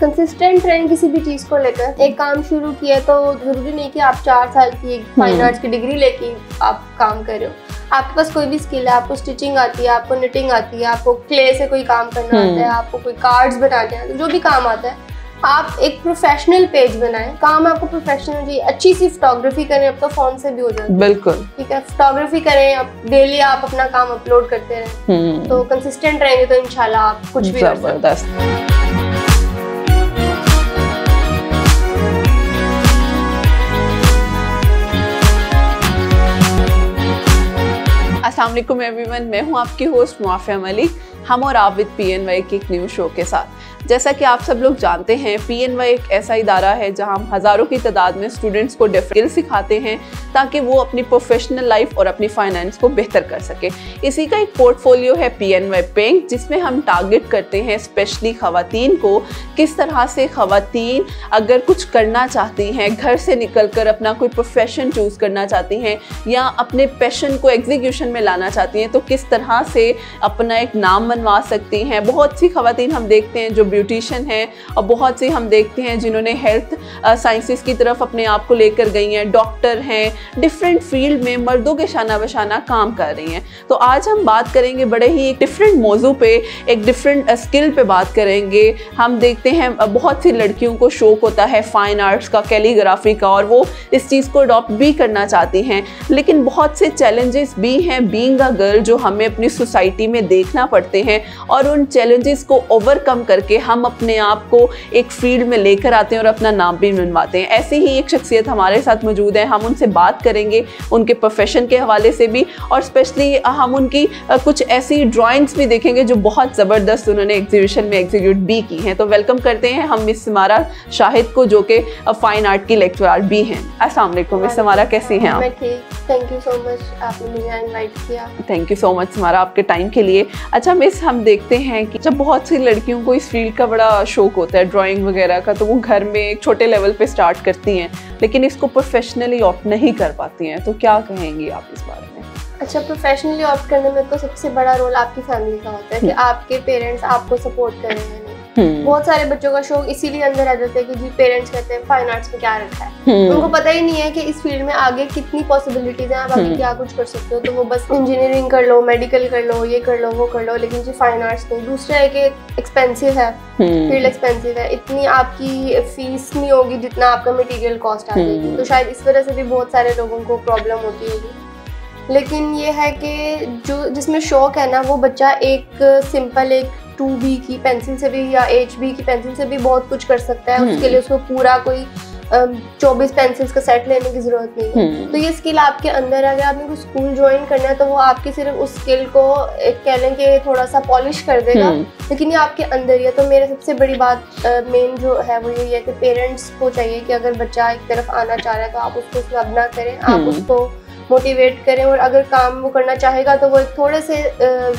Consistent रहें किसी भी चीज़ को लेकर। एक काम शुरू किया तो ज़रूरी नहीं कि आप 4 साल की एक फाइन आर्ट्स की डिग्री लेके आप काम कर रहे हो। आपके पास कोई भी स्किल है, आपको स्टिचिंग आती है, आपको निटिंग आती है, आपको क्ले से कोई काम करना आता है, आपको कोई कार्ड्स बनाने आते हैं, जो भी काम आता है, आप एक प्रोफेशनल पेज बनाएं। काम आपको प्रोफेशनल चाहिए, अच्छी सी फोटोग्राफी करें, अब तो फोन से भी हो जाती है। बिल्कुल ठीक है, फोटोग्राफी करें, अब डेली आप अपना काम अपलोड करते रहें, तो कंसिस्टेंट रहेंगे तो इंशाल्लाह आप कुछ भी कर सकते हैं। अस्सलाम वालेकुम एवरीवन, मैं हूं आपकी होस्ट मुआफिया मलिक। हम और आप विद PNY के एक न्यू शो के साथ। जैसा कि आप सब लोग जानते हैं, PNY एक ऐसा इदारा है जहां हम हज़ारों की तादाद में स्टूडेंट्स को डिफरेंट स्किल सिखाते हैं ताकि वो अपनी प्रोफेशनल लाइफ और अपनी फाइनेंस को बेहतर कर सके। इसी का एक पोर्टफोलियो है PNY पिंक, जिसमें हम टारगेट करते हैं स्पेशली ख़वातीन को, किस तरह से ख़वातीन अगर कुछ करना चाहती हैं, घर से निकल कर अपना कोई प्रोफेशन चूज़ करना चाहती हैं या अपने पैशन को एग्जीक्यूशन में लाना चाहती हैं, तो किस तरह से अपना एक नाम बनवा सकती हैं। बहुत सी ख़वातीन हम देखते हैं जो ब्यूटिशियन हैं, और बहुत सी हम देखते हैं जिन्होंने हेल्थ साइंसेस की तरफ अपने आप को लेकर गई हैं, डॉक्टर हैं, डिफरेंट फील्ड में मर्दों के शाना बशाना काम कर रही हैं। तो आज हम बात करेंगे बड़े ही एक डिफरेंट मौजू पे, एक डिफरेंट स्किल पे बात करेंगे। हम देखते हैं बहुत सी लड़कियों को शौक होता है फाइन आर्ट्स का, कैलीग्राफी का, और वो इस चीज़ को अडॉप्ट भी करना चाहती हैं, लेकिन बहुत से चैलेंजेस भी हैं बीइंग अ गर्ल जो हमें अपनी सोसाइटी में देखना पड़ते हैं, और उन चैलेंजेस को ओवरकम करके हम अपने आप को एक फील्ड में लेकर आते हैं और अपना नाम भी बनवाते हैं। ऐसी ही एक शख्सियत हमारे साथ मौजूद है। हम उनसे बात करेंगे उनके प्रोफेशन के हवाले से भी, और स्पेशली हम उनकी कुछ ऐसी ड्राइंग्स भी देखेंगे जो बहुत ज़बरदस्त उन्होंने एग्जीबिशन में एग्जीक्यूट भी की हैं। तो वेलकम करते हैं हम मिस समारा शाहिद को, जो कि फाइन आर्ट की लेक्चरर भी हैं। अस्सलाम वालेकुम मिस समारा, कैसी हैं आप? मैं ठीक, थैंक यू सो मच, आपने मुझे इनवाइट किया। Thank you so much Samara आपके टाइम के लिए। अच्छा मिस, हम देखते हैं कि जब बहुत सी लड़कियों को इस फील्ड का बड़ा शौक होता है ड्राइंग वगैरह का, तो वो घर में एक छोटे लेवल पे स्टार्ट करती हैं, लेकिन इसको प्रोफेशनली ऑप्ट नहीं कर पाती हैं, तो क्या कहेंगी आप इस बारे में? अच्छा, प्रोफेशनली ऑप्ट करने में तो सबसे बड़ा रोल आपकी फैमिली का होता है कि आपके पेरेंट्स आपको सपोर्ट कर रहे हैं। बहुत सारे बच्चों का शौक इसीलिए अंदर आ जाता है कि जी पेरेंट्स कहते हैं फाइन आर्ट्स में क्या रखा है, उनको पता ही नहीं है कि इस फील्ड में आगे कितनी पॉसिबिलिटीज हैं, आप आगे क्या कुछ कर सकते हो। तो वो बस इंजीनियरिंग कर लो, मेडिकल कर लो, ये कर लो, वो कर लो, लेकिन जी फाइन आर्ट्स नहीं। दूसरा है कि एक्सपेंसिव है, फील्ड एक्सपेंसिव है, इतनी आपकी फीस नहीं होगी जितना आपका मटेरियल कॉस्ट आ जाएगी, तो शायद इस वजह से भी बहुत सारे लोगों को प्रॉब्लम होती होगी। लेकिन ये है कि जो जिसमें शौक है ना, वो बच्चा एक सिंपल एक 2B की पेंसिल से भी या HB की पेंसिल से भी बहुत कुछ कर सकता है। उसके लिए उसको पूरा कोई 24 पेंसिल्स का सेट लेने की जरूरत नहीं है। तो ये स्किल आपके अंदर है। अगर आपने कोई स्कूल ज्वाइन करना है तो वो आपकी सिर्फ उस स्किल को कह लें कि थोड़ा सा पॉलिश कर देगा, लेकिन ये आपके अंदर ही है। तो मेरे सबसे बड़ी बात मेन जो है वो यही है कि पेरेंट्स को चाहिए कि अगर बच्चा एक तरफ आना चाह रहा है तो आप उसको स्नब ना करें, आप उसको मोटिवेट करें, और अगर काम वो करना चाहेगा तो वो एक थोड़े से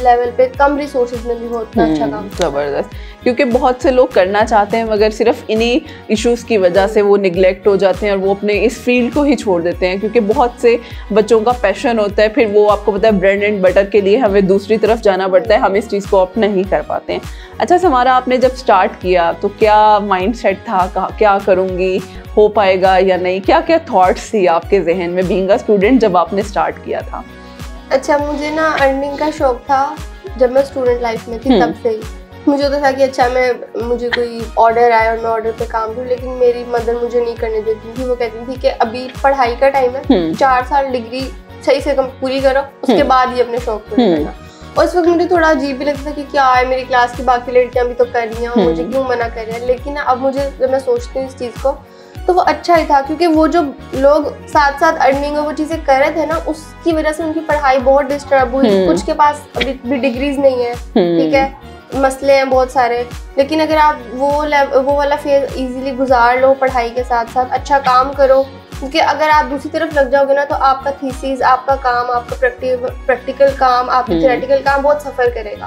लेवल पे कम रिसोर्सेज में भी बहुत अच्छा काम। ज़बरदस्त, क्योंकि बहुत से लोग करना चाहते हैं मगर सिर्फ इन्हीं इश्यूज़ की वजह से वो निगलेक्ट हो जाते हैं और वो अपने इस फील्ड को ही छोड़ देते हैं, क्योंकि बहुत से बच्चों का पैशन होता है, फिर वो आपको पता है ब्रेड एंड बटर के लिए हमें दूसरी तरफ जाना पड़ता है, हम इस चीज़ को ऑप्ट नहीं कर पाते हैं। अच्छा समारा, आपने जब स्टार्ट किया तो क्या माइंड सेट था, क्या करूँगी, हो पाएगा या नहीं, क्या क्या थॉट्स थी आपके जहन में बीइंग अ स्टूडेंट जब आपने स्टार्ट किया था? अच्छा, मुझे ना अर्निंग का शौक था जब मैं स्टूडेंट लाइफ में थी, तब से ही मुझे तो था कि अच्छा मुझे कोई ऑर्डर आए और मैं ऑर्डर पे काम करूँ, लेकिन मेरी मदर मुझे नहीं करने देती थी। वो कहती थी कि अभी पढ़ाई का टाइम है, 4 साल डिग्री सही से पूरी करो, उसके बाद ही अपने शौक पूरे करना। और उस वक्त मुझे थोड़ा अजीब भी लगता था कि क्या है, मेरी क्लास की बाकी लड़कियां भी तो कर रही हैं, मुझे क्यों मना कर रही हैं। लेकिन अब मुझे जब मैं सोचती हूँ इस चीज़ को, तो वो अच्छा ही था, क्योंकि वो जो लोग साथ साथ अर्निंग और वो चीज़ें कर रहे थे ना, उसकी वजह से उनकी पढ़ाई बहुत डिस्टर्ब हुई। कुछ के पास अभी भी डिग्रीज नहीं है, ठीक है, मसले हैं बहुत सारे, लेकिन अगर आप वो वाला फेज इजीली गुजार लो, पढ़ाई के साथ साथ अच्छा काम करो, क्योंकि अगर आप दूसरी तरफ लग जाओगे ना तो आपका थीसिस, आपका काम, आपका प्रैक्टिकल काम, आपका थ्योरेटिकल काम बहुत सफर करेगा।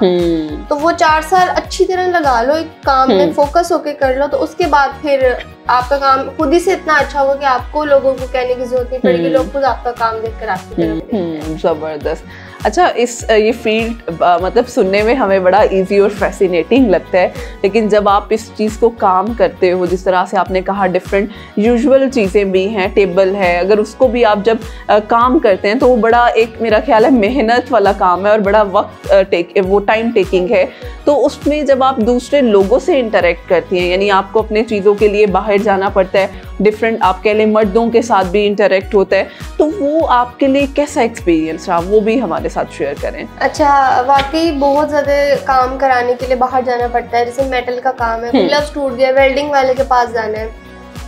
तो वो 4 साल अच्छी तरह लगा लो, एक काम में फोकस होके कर लो, तो उसके बाद फिर आपका काम खुद ही से इतना अच्छा होगा कि आपको लोगों को कहने की जरूरत नहीं पड़ेगी, लोग खुद आपका काम देखकर आपकी तरफ देखेंगे। जबरदस्त। अच्छा, ये फील्ड मतलब सुनने में हमें बड़ा इजी और फैसिनेटिंग लगता है, लेकिन जब आप इस चीज़ को काम करते हो, जिस तरह से आपने कहा डिफरेंट यूजुअल चीज़ें भी हैं, टेबल है, अगर उसको भी आप जब काम करते हैं तो वो बड़ा एक मेरा ख्याल है मेहनत वाला काम है और बड़ा वक्त वो टाइम टेकिंग है। तो उसमें जब आप दूसरे लोगों से इंटरेक्ट करती हैं, यानी आपको अपने चीज़ों के लिए बाहर जाना पड़ता है, डिफरेंट आप कह लें मर्दों के साथ भी इंटरेक्ट होता है, तो वो आपके लिए कैसा एक्सपीरियंस रहा, वो भी हमारे साथ शेयर करें। अच्छा, वाकई बहुत ज़्यादा काम कराने के लिए बाहर जाना पड़ता है। जैसे मेटल का काम है, ग्लव्स टूट गया, वेल्डिंग वाले के पास जाना है,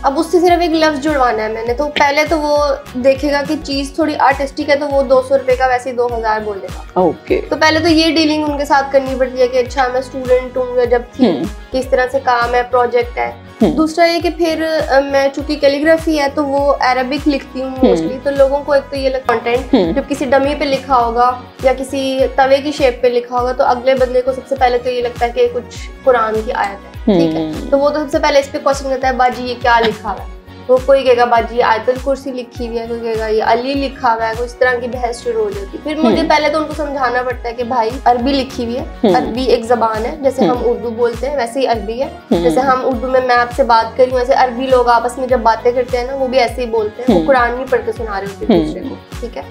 अब उससे सिर्फ एक ग्लव्स जुड़वाना है मैंने, तो पहले तो वो देखेगा कि चीज़ थोड़ी आर्टिस्टिक है तो वो 200 रुपये का वैसे 2000 बोलेगा। ओके। तो पहले तो ये डीलिंग उनके साथ करनी पड़ती है कि अच्छा मैं स्टूडेंट हूँ जब थी, किस तरह से काम है, प्रोजेक्ट है। दूसरा ये कि फिर मैं चूंकि कैलीग्राफी है तो वो अरबिक लिखती हूँ मोस्टली, तो लोगों को एक तो ये कंटेंट जब किसी डमी पे लिखा होगा या किसी तवे की शेप पे लिखा होगा तो अगले बंदे को सबसे पहले तो ये लगता है कि कुछ कुरान की आयत है, ठीक है, तो वो तो सबसे पहले इस पे क्वेश्चन करता है, बाजी ये क्या लिखा हुआ है, तो कोई कहेगा बाजी आयतुल कुर्सी लिखी हुई है, कोई कहेगा ये अली लिखा हुआ है, कोई इस तरह की बहस शुरू हो जाती है। फिर मुझे पहले तो उनको समझाना पड़ता है कि भाई अरबी लिखी हुई है, अरबी एक जबान है, जैसे हम उर्दू बोलते हैं वैसे ही अरबी है, जैसे हम उर्दू में मैं आपसे बात कर रही हूँ, ऐसे अरबी लोग आपस में जब बातें करते हैं ना वो भी ऐसे ही बोलते हैं, वो कुरान नहीं पढ़ के सुना रहे होते दूसरे को, ठीक है।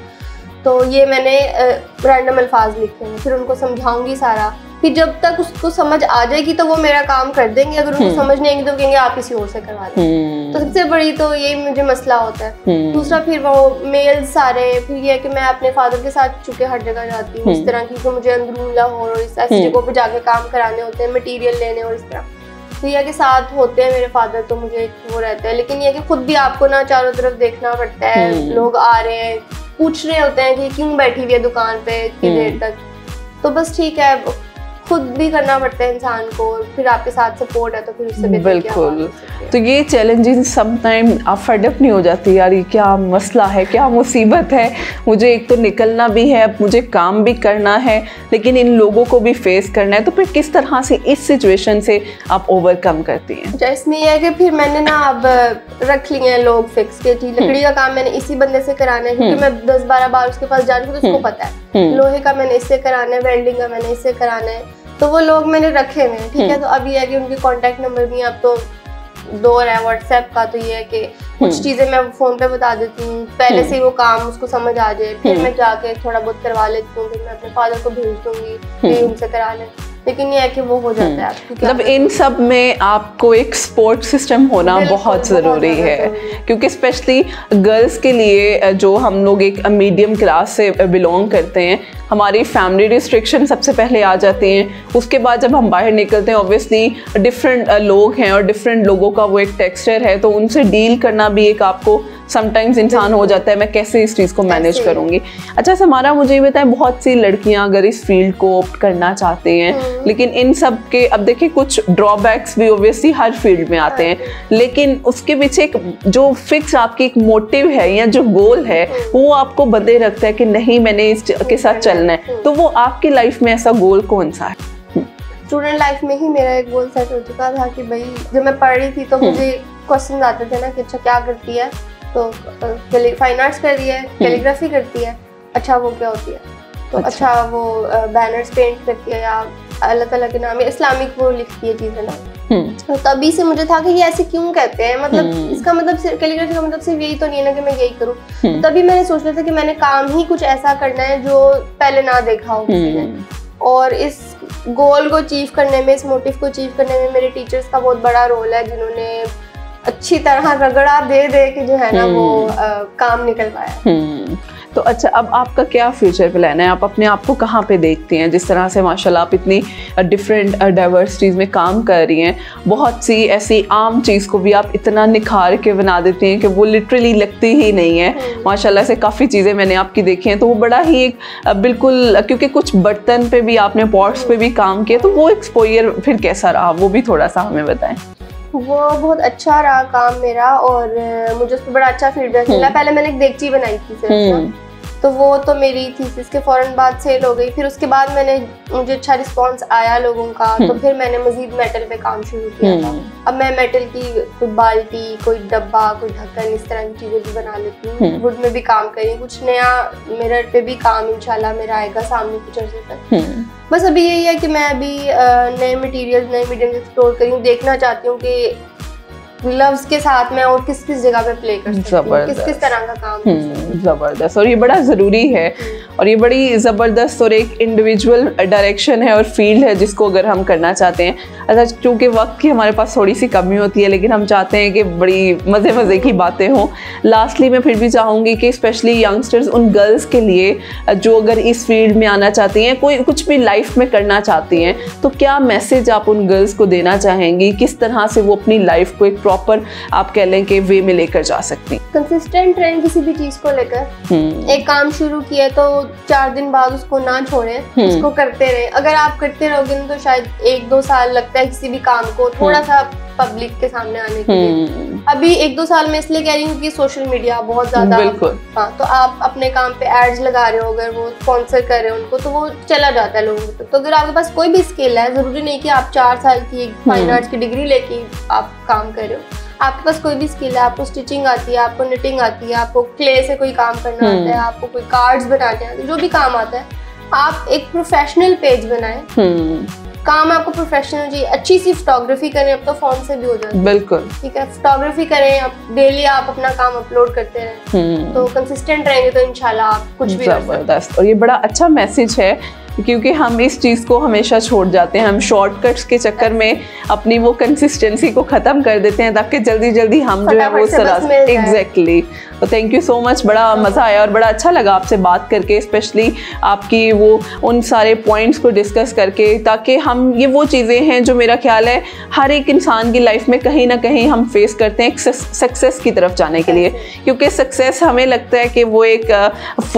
तो ये मैंने रैंडम अल्फाज लिखे हैं, फिर उनको समझाऊंगी सारा, फिर जब तक उसको समझ आ जाएगी तो वो मेरा काम कर देंगे, अगर उनको समझ नहीं आएगी तो कहेंगे आप किसी और से करवा लें। तो सबसे बड़ी तो यही मुझे मसला होता है। दूसरा फिर वो मेल्स सारे, फिर ये है कि मैं अपने फादर के साथ चुके हर जगह जाती हूँ, इस तरह की कि मुझे अंदरून लाहौर और इस ऐसी जगहों पे जाके काम कराने होते हैं, मटेरियल लेने और इस तरह, तो यह कि साथ होते हैं मेरे फादर, तो मुझे वो रहता है। लेकिन यह कि खुद भी आपको ना चारों तरफ देखना पड़ता है, लोग आ रहे हैं पूछ रहे होते हैं कि क्यों बैठी हुई है दुकान पे इतनी देर तक, तो बस ठीक है, खुद भी करना पड़ता है इंसान को, फिर आपके साथ सपोर्ट है तो फिर उससे बिल्कुल। तो ये चैलेंजिंग समटाइम आप फडअप नहीं हो जाती, यार ये क्या मसला है, क्या मुसीबत है, मुझे एक तो निकलना भी है, अब मुझे काम भी करना है, लेकिन इन लोगों को भी फेस करना है, तो फिर किस तरह से इस सिचुएशन से आप ओवरकम करती हैं? इसमें यह है कि फिर मैंने ना अब रख लिए हैं लोग फिक्स के, लकड़ी का काम मैंने इसी बंदे से कराना है क्योंकि मैं 10-12 बार उसके पास जा रही हूँ तो उसको पता है, लोहे का मैंने इससे कराना है, वेल्डिंग का मैंने इससे कराना है, तो वो लोग मैंने रखे हुए हैं, ठीक है। तो अब ये है कि उनके कांटेक्ट नंबर भी अब तो दौर है व्हाट्सएप का, तो ये है कि कुछ चीज़ें मैं फ़ोन पे बता देती हूँ, पहले से ही वो काम उसको समझ आ जाए, फिर मैं जाके थोड़ा बहुत करवा लेती हूँ, फिर मैं अपने फादर को भेज दूँगी कि उनसे करा लें। लेकिन ये है कि वो हो जाता है, मतलब इन सब में आपको एक सपोर्ट सिस्टम होना बहुत ज़रूरी है, क्योंकि स्पेशली गर्ल्स के लिए जो हम लोग एक मीडियम क्लास से बिलोंग करते हैं, हमारी फैमिली रिस्ट्रिक्शन सबसे पहले आ जाती हैं, उसके बाद जब हम बाहर निकलते हैं ऑब्वियसली डिफरेंट लोग हैं और डिफरेंट लोगों का वो एक टेक्सचर है, तो उनसे डील करना भी एक आपको समटाइम्स इंसान हो जाता है, मैं कैसे इस चीज़ को मैनेज करूँगी। अच्छा समारा, मुझे ये बताएं, बहुत सी लड़कियां अगर इस फील्ड को ऑप्ट करना चाहती हैं, लेकिन इन सब के अब देखिए कुछ ड्रॉबैक्स भी ऑब्वियसली हर फील्ड में आते हैं, लेकिन उसके पीछे एक जो फिक्स आपकी एक मोटिव है या जो गोल है वो आपको बंधे रखता है कि नहीं मैंने इसके साथ चलना है, तो वो आपकी लाइफ में ऐसा गोल कौन सा है? स्टूडेंट लाइफ में ही मेरा एक गोल सेट हो चुका था कि भाई जब मैं पढ़ रही थी तो मुझे क्वेश्चन आते थे ना कि अच्छा क्या करती है, तो फाइन आर्ट्स कर रही है, कैलीग्राफी करती है, अच्छा वो क्या होती है, तो अच्छा वो बैनर्स पेंट करती है, या अल्लाह ताला के नाम इस्लामिक वो लिखती है चीज़ें ना, तो तभी से मुझे था कि ये ऐसे क्यों कहते हैं, मतलब इसका मतलब कैलीग्राफी का मतलब सिर्फ यही तो नहीं है ना कि मैं यही करूँ। तो तभी मैंने सोच लिया था कि मैंने काम ही कुछ ऐसा करना है जो पहले ना देखा हो किसी ने, और इस गोल को अचीव करने में, इस मोटिव को अचीव करने में मेरे टीचर्स का बहुत बड़ा रोल है, जिन्होंने अच्छी तरह रगड़ा दे दे के जो है ना वो काम निकल पाया। तो अच्छा, अब आपका क्या फ्यूचर प्लान है, आप अपने आप को कहाँ पे देखती हैं? जिस तरह से माशाल्लाह आप इतनी डिफरेंट डाइवर्सिटीज़ में काम कर रही हैं, बहुत सी ऐसी आम चीज़ को भी आप इतना निखार के बना देती हैं कि वो लिटरली लगती ही नहीं है। माशाल्लाह से काफ़ी चीज़ें मैंने आपकी देखी हैं, तो वो बड़ा ही एक बिल्कुल, क्योंकि कुछ बर्तन पे भी आपने पॉट्स पे भी काम किया, तो वो एक्सपोजर फिर कैसा रहा, वो भी थोड़ा सा हमें बताएं। वो बहुत अच्छा रहा काम मेरा, और मुझे उस पर बड़ा अच्छा फीडबैक मिला। पहले मैंने एक देगची बनाई थी सिर्फ, तो वो तो मेरी थीसिस के फौरन बाद सेल हो गई। फिर उसके बाद मुझे अच्छा रिस्पांस आया लोगों का, तो फिर मैंने मजीद मेटल पे काम शुरू किया था। अब मैं मेटल की कोई बाल्टी, कोई डब्बा, कोई ढक्कन, इस तरह की चीजें भी बना लेती हूँ। वुड में भी काम कर रही हूँ, कुछ नया मिरर पे भी काम इंशाल्लाह मेरा आएगा सामने कुछ अर्से तक। बस अभी यही है कि मैं अभी नए मटेरियल, नए मीडियम एक्सप्लोर करी हूँ, देखना चाहती हूँ कि ग्लव्स के साथ में और किस किस जगह पे प्ले कर सकती हूँ, किस किस तरह का काम। जबरदस्त, और ये बड़ा ज़रूरी है, और ये बड़ी ज़बरदस्त और एक इंडिविजुअल डायरेक्शन है और फील्ड है जिसको अगर हम करना चाहते हैं। अच्छा, क्योंकि वक्त की हमारे पास थोड़ी सी कमी होती है, लेकिन हम चाहते हैं कि बड़ी मज़े की बातें हों। लास्टली मैं फिर भी चाहूँगी कि स्पेशली यंगस्टर्स, उन गर्ल्स के लिए जो अगर इस फील्ड में आना चाहती हैं, कोई कुछ भी लाइफ में करना चाहती हैं, तो क्या मैसेज आप उन गर्ल्स को देना चाहेंगी? किस तरह से वो अपनी लाइफ को एक प्रॉपर, आप कह लें कि वे में लेकर जा सकती हैं? कंसिस्टेंट रहें किसी भी चीज को लेकर। एक काम शुरू किया तो 4 दिन बाद उसको ना छोड़ें, उसको करते रहें। अगर आप करते रहोगे तो शायद 1-2 साल लगता है किसी भी काम को थोड़ा सा पब्लिक के सामने आने के लिए। अभी 1-2 साल में इसलिए कह रही हूँ कि सोशल मीडिया बहुत ज्यादा, हाँ, तो आप अपने काम पे एड्स लगा रहे हो, अगर वो स्पॉन्सर कर रहे हो उनको, तो वो चला जाता है लोगों तक। तो अगर आपके पास कोई भी स्किल है, जरूरी नहीं कि आप 4 साल की एक फाइन आर्ट्स की डिग्री लेके आप काम कर रहे हो। आपके पास कोई भी स्किल है, आपको स्टिचिंग आती है, आपको निटिंग आती है, आपको क्ले से कोई काम करना आता है, आपको कोई कार्ड्स बनाने आते हैं, जो भी काम आता है, आप एक प्रोफेशनल पेज बनाएं। काम आपको प्रोफेशनल चाहिए, अच्छी सी फोटोग्राफी करें, अब तो फोन से भी हो जाता है। बिल्कुल ठीक है, फोटोग्राफी करें, आप डेली आप अपना काम अपलोड करते रहें, तो कंसिस्टेंट रहेंगे तो इंशाल्लाह आप कुछ भी। जबरदस्त, और ये बड़ा अच्छा मैसेज है, क्योंकि हम इस चीज़ को हमेशा छोड़ जाते हैं, हम शॉर्टकट्स के चक्कर में अपनी वो कंसिस्टेंसी को ख़त्म कर देते हैं ताकि जल्दी हम जो है वो एग्जैक्टली। तो थैंक यू सो मच, बड़ा मज़ा आया और बड़ा अच्छा लगा आपसे बात करके, स्पेशली आपकी वो उन सारे पॉइंट्स को डिस्कस करके, ताकि हम ये वो चीज़ें हैं जो मेरा ख्याल है हर एक इंसान की लाइफ में कहीं ना कहीं हम फेस करते हैं सक्सेस की तरफ जाने के लिए। क्योंकि सक्सेस हमें लगता है कि वो एक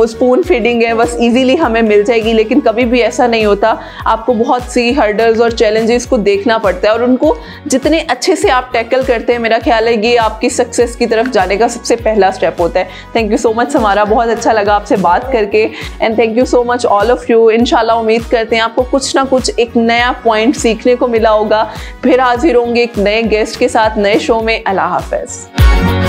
स्पून फीडिंग है, बस ईजीली हमें मिल जाएगी, लेकिन कभी भी ऐसा नहीं होता। आपको बहुत सी हर्डल्स और चैलेंजेस को देखना पड़ता है, और उनको जितने अच्छे से आप टैकल करते हैं, मेरा ख्याल है ये आपकी सक्सेस की तरफ जाने का सबसे पहला स्टेप होता है। थैंक यू सो मच हमारा, बहुत अच्छा लगा आपसे बात करके, and thank you so much all of you. इंशाल्लाह उम्मीद करते हैं आपको कुछ ना कुछ एक नया पॉइंट सीखने को मिला होगा। फिर हाजिर होंगे एक नए गेस्ट के साथ नए शो में। अल्लाह हाफ़िज़।